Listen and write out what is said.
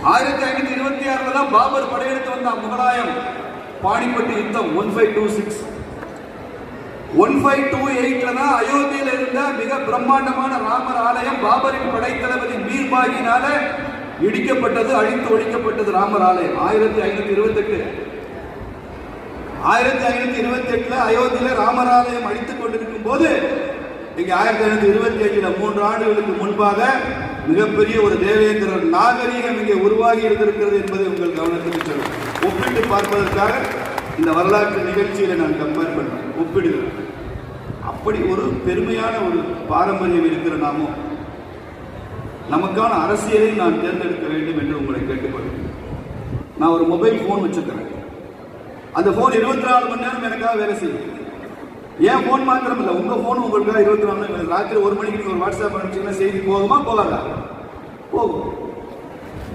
1526 தான் பாபர் படையெடுத்து வந்த முகலாயம் பாணிப்பட்டு யுத்தம் 1526. 1528 தான் அயோத்தியில் இருந்த மிக பிரம்மாண்டமான ராமர் ஆலயம் பாபரின் படைத்தளபதி மீர்பாகினால இடிக்கப்பட்டது, அழித்து ஒழிக்கப்பட்டது ராமர் ஆலயம். 1528 அயோத்தியில ராமர் ஆலயம் அழித்துக் கொண்டிருக்கும் போது இங்க 1525 3 ஆண்டுகளுக்கு முன்பாக மிகப்பெரிய ஒரு தேவேந்திரர் நாகரீகம் இங்கே உருவாகி இருந்திருக்கிறது என்பதை உங்கள் கவனத்துக்கு சொல்லும். ஒப்பிட்டு பார்ப்பதற்காக இந்த வரலாற்று நிகழ்ச்சியில நான் கம்பேர் பண்றேன், ஒப்பிடுகிறேன். அப்படி ஒரு பெருமையான ஒரு பாரம்பரியம் இருக்கிற நாமோ நமக்கான அரசியலை நான் தேர்ந்தெடுக்க வேண்டும் என்று உங்களை கேட்டுக்கொள்கிறேன். நான் ஒரு மொபைல் போன் வச்சிருக்கிறேன். அந்த போன் 24 மணி நேரம் எனக்காக வேலை செய்யும். ஏன் போன் மாத்திரம் இல்லை, உங்க போன் உங்களுக்காக 24 மணி நேரம். ராத்திரி 1 மணிக்கு நீங்க ஒரு வாட்ஸ்அப் அனுப்பிச்சீங்கன்னா செய்தி போகுமா போகாதா? போகும்.